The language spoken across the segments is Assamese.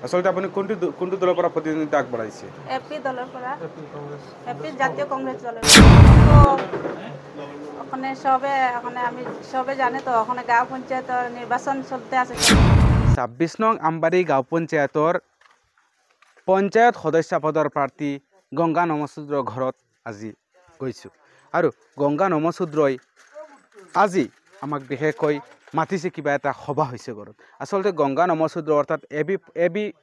আসলে আপনি কোনটো দলৰ পৰা প্ৰতিদ্বন্দ্বিতা আগবঢ়াইছে? এপি দলৰ পৰা, এপি জাতীয় কংগ্রেস দলের। তো ওখানে আমি সবে জানে তো ওখানে গাঁও পঞ্চায়েতের নির্বাচন চলতে আছে। 26 নং আমবাৰী গাঁও পঞ্চায়তৰ পঞ্চায়ত সদস্য পদৰ প্ৰাৰ্থী গংগা নমশূদ্ৰৰ ঘৰত আজি গৈছোঁ আৰু গংগা নমশূদ্ৰই আজি আমাক বিশেষকৈ মাতিছে কিবা এটা সভা হৈছে ঘৰত। আচলতে গংগা নমশূদ্ৰ অৰ্থাৎ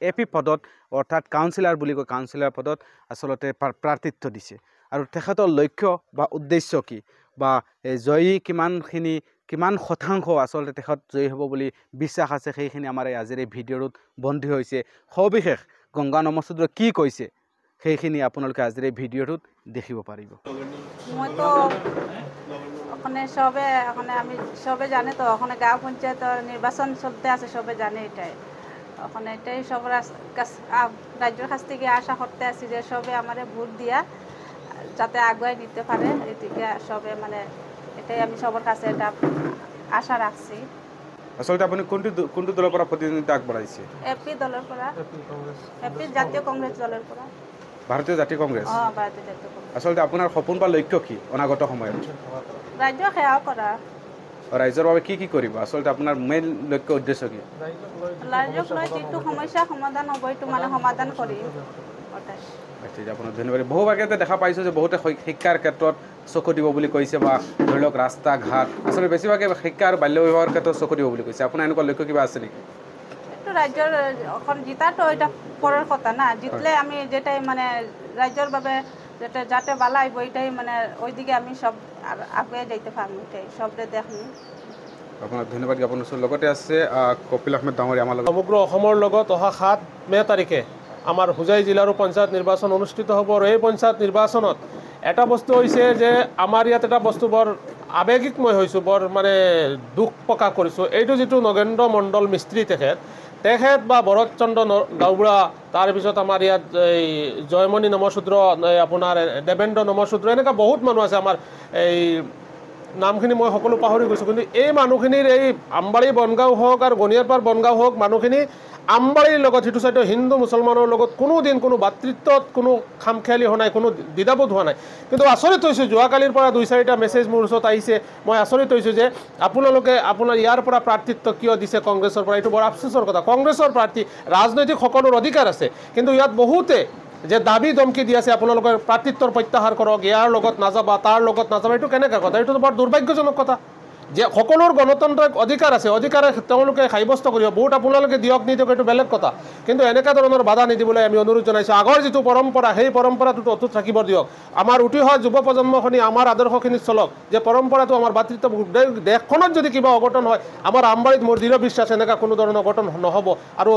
এপি পদত অৰ্থাৎ কাউন্সিলাৰ বুলি কয়, কাউন্সিলাৰ পদত আচলতে প্ৰাৰ্থিত্ব দিছে আৰু তেখেতৰ লক্ষ্য বা উদ্দেশ্য কি বা জয়ী কিমান শতাংশ আচলতে তেখেত জয়ী হ'ব বুলি বিশ্বাস আছে, সেইখিনি আমাৰ এই আজিৰ এই ভিডিঅ'টোত বন্দী হৈছে। সবিশেষ গংগা নমশূদ্ৰ কি কৈছে সেইখিনি আপোনালোকে আজিৰ এই ভিডিঅ'টোত দেখিব পাৰিব। মইতো ওখানে আমি সবে জানে তো ওখানে গাঁও পঞ্চায়েতের নির্বাচন চলতে আছে, সবে জানে এটাই। ওখানে এটাই সব রাজ্যের কাছ থেকে আশা করতে আছি যে সবে আমারে ভোট দিয়া যাতে আগুয়াই নিতে পারে, এদিকে সবে এটাই আমি সবার কাছে এটা আশা রাখছি। আসলে আপনি কোনটো দলৰ পৰা প্ৰতিদ্বন্দ্বিতা আগবঢ়াইছে? এপি দলেৰ পৰা, এপি জাতীয় কংগ্ৰেস দলেৰ পৰা। ভাৰতীয় জাতীয় কংগ্ৰেছ। ভাৰতীয় জাতীয় কংগ্ৰেস। আচলতে আপোনাৰ সপোন বা লক্ষ্য কি অনাগত সময়ত? ৰাজ্য সেৱা কৰা। ৰাইজৰ বাবে কি কৰিব? আচলতে আপোনাৰ মেইন লক্ষ্য উদ্দেশ্য কি? ৰাজ্যক লৈ যিটো সমস্যা সমাধান হ'ব এইটো সমাধান কৰিম। ঠিক আপোনাক ধন্যবাদ। বহুভাগে দেখা পাইছোঁ যে বহুতে শিক্ষাৰ ক্ষেত্ৰত চকু দিব বুলি কৈছে বা ধৰি লওক ৰাস্তা ঘাট, আচলতে বেছিভাগে শিক্ষা আৰু বাল্য বিবাহৰ ক্ষেত্ৰত চকু দিব বুলি কৈছে। আপোনাৰ এনেকুৱা লক্ষ্য কিবা আছে নেকি? এইটো ৰাজ্যৰ এখন জিতাটো এটা পৰৰ কথা না, জিতলে আমি যেটাই ৰাজ্যৰ বাবে যাতে বালা আইব এটাই ওইদিকে আমি সব আগুৱাই যাইতে পাৰবো, এটাই সবৰে দেখুন। আপোনাক ধন্যবাদ জ্ঞাপন কৰিছোঁ। লগতে আছে কপিল আহমেদ ডাঙৰীয়া আমাৰ লগত। সমগ্ৰ অসমৰ লগত অহা 7 মে তাৰিখে আমাৰ হোজাই জিলাৰো পঞ্চায়ত নিৰ্বাচন অনুষ্ঠিত হ'ব আৰু এই পঞ্চায়ত নিৰ্বাচনত এটা বস্তু হৈছে যে আমাৰ ইয়াত এটা বস্তু বৰ আৱেগিক মই হৈছোঁ, বৰ দুখ প্ৰকাশ কৰিছোঁ। এইটো যিটো নগেন্দ্ৰ মণ্ডল মিস্ত্ৰী তেখেত বা ভৰতচন্দ্ৰ গাঁওবুঢ়া, তাৰপিছত আমাৰ ইয়াত এই জয়মণি নমশূদ্ৰ, আপোনাৰ দেবেন্দ্ৰ নমশূদ্ৰ, এনেকুৱা বহুত মানুহ আছে। আমাৰ এই নামখিনি মই সকলো পাহৰি গৈছোঁ, কিন্তু এই মানুহখিনিৰ এই আমবাৰী বনগাঁও হওক আৰু গণিয়াৰপাৰ বনগাঁও হওক, মানুহখিনি আমবাৰীৰ লগত সিটো চাইডৰ হিন্দু মুছলমানৰ লগত কোনো দিন কোনো ভাতৃত্বত কোনো খামখেয়ালি হোৱা নাই, কোনো দ্বিধাবোধ হোৱা নাই। কিন্তু আচৰিত হৈছোঁ, যোৱাকালিৰ পৰা 2-4টা মেছেজ মোৰ ওচৰত আহিছে, মই আচৰিত হৈছোঁ যে আপোনালোকে আপোনাৰ ইয়াৰ পৰা প্ৰাৰ্থিত্ব কিয় দিছে কংগ্ৰেছৰ পৰা। এইটো বৰ আফচোচৰ কথা। কংগ্ৰেছৰ প্ৰাৰ্থী, ৰাজনৈতিক সকলোৰ অধিকাৰ আছে, কিন্তু ইয়াত বহুতে যে দাবী ধমকি দি আছে আপোনালোকৰ প্ৰাৰ্থিত্বৰ প্ৰত্যাহাৰ কৰক, ইয়াৰ লগত নাযাবা, তাৰ লগত নাযাবা, এইটো কেনেকুৱা কথা? এইটো বৰ দুৰ্ভাগ্যজনক কথা যে সকলোৰ গণতান্ত্ৰিক অধিকাৰ আছে, অধিকাৰে তেওঁলোকে সাব্যস্ত কৰিব। ভোট আপোনালোকে দিয়ক নিদিয়ক এইটো বেলেগ কথা, কিন্তু এনেকুৱা ধৰণৰ বাধা নিদিবলৈ আমি অনুৰোধ জনাইছোঁ। আগৰ যিটো পৰম্পৰা, সেই পৰম্পৰাটোতো অটুট থাকিব দিয়ক। আমাৰ উঠি অহা যুৱ প্ৰজন্মখিনি আমাৰ আদৰ্শখিনি চলক, যে পৰম্পৰাটো আমাৰ ভাতৃত্ব। দেশখনত যদি কিবা অঘটন হয়, আমাৰ আমবাৰীত মোৰ দৃঢ় বিশ্বাস এনেকুৱা কোনো ধৰণৰ অঘটন নহ'ব আৰু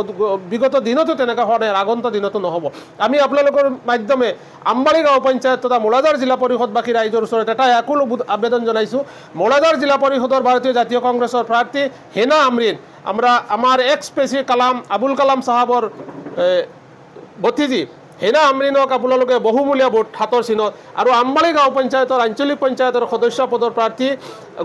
বিগত দিনতো তেনেকুৱা হোৱা নাই, আগন্তুক দিনতো নহ'ব। আমি আপোনালোকৰ মাধ্যমে আমবাৰী গাঁও পঞ্চায়ত তথা মোলাজাৰ জিলা পৰিষদবাসী ৰাইজৰ ওচৰত এটা একুল আবেদন জনাইছোঁ। মোলাজাৰ জিলা পৰিষদৰ ভাৰতীয় জাতীয় কংগ্ৰেছৰ প্ৰাৰ্থী হেনা আমৰিন, আমাৰ এক্স-প্ৰেসি আবুল কালাম সাহাবৰ ভতিজী হেনা আমৰিনক আপোনালোকে বহুমূলীয়া ভোট হাতৰ চিনত আৰু আমবাৰী গাঁও পঞ্চায়তৰ আঞ্চলিক পঞ্চায়তৰ সদস্য পদৰ প্ৰাৰ্থী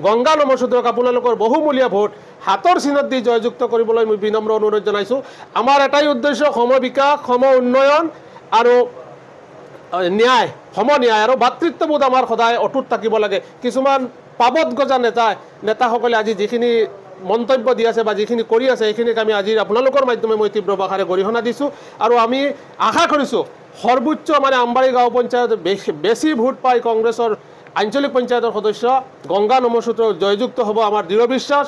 গংগা নমশূদ্ৰক আপোনালোকৰ বহুমূলীয়া ভোট হাতৰ চিনত দি জয়যুক্ত কৰিবলৈ মই বিনম্ৰ অনুৰোধ জনাইছোঁ। আমাৰ এটাই উদ্দেশ্য, সম বিকাশ, সম উন্নয়ন আৰু ন্যায়, সমন্যায় আৰু ভাতৃত্ববোধ আমাৰ সদায় অটুট থাকিব লাগে। কিছুমান পাবত গজা নেতাসকলে আজি যিখিনি মন্তব্য দি আছে বা যিখিনি কৰি আছে, সেইখিনিক আমি আজি আপোনালোকৰ মাধ্যমে মই তীব্ৰ ভাষাৰে গৰিহণা দিছোঁ আৰু আমি আশা কৰিছোঁ সৰ্বোচ্চ আমবাৰী গাঁও পঞ্চায়ত বেছি ভোট পাই কংগ্ৰেছৰ আঞ্চলিক পঞ্চায়তৰ সদস্য গংগা নমশূদ্ৰ জয়যুক্ত হ'ব, আমাৰ দৃঢ় বিশ্বাস।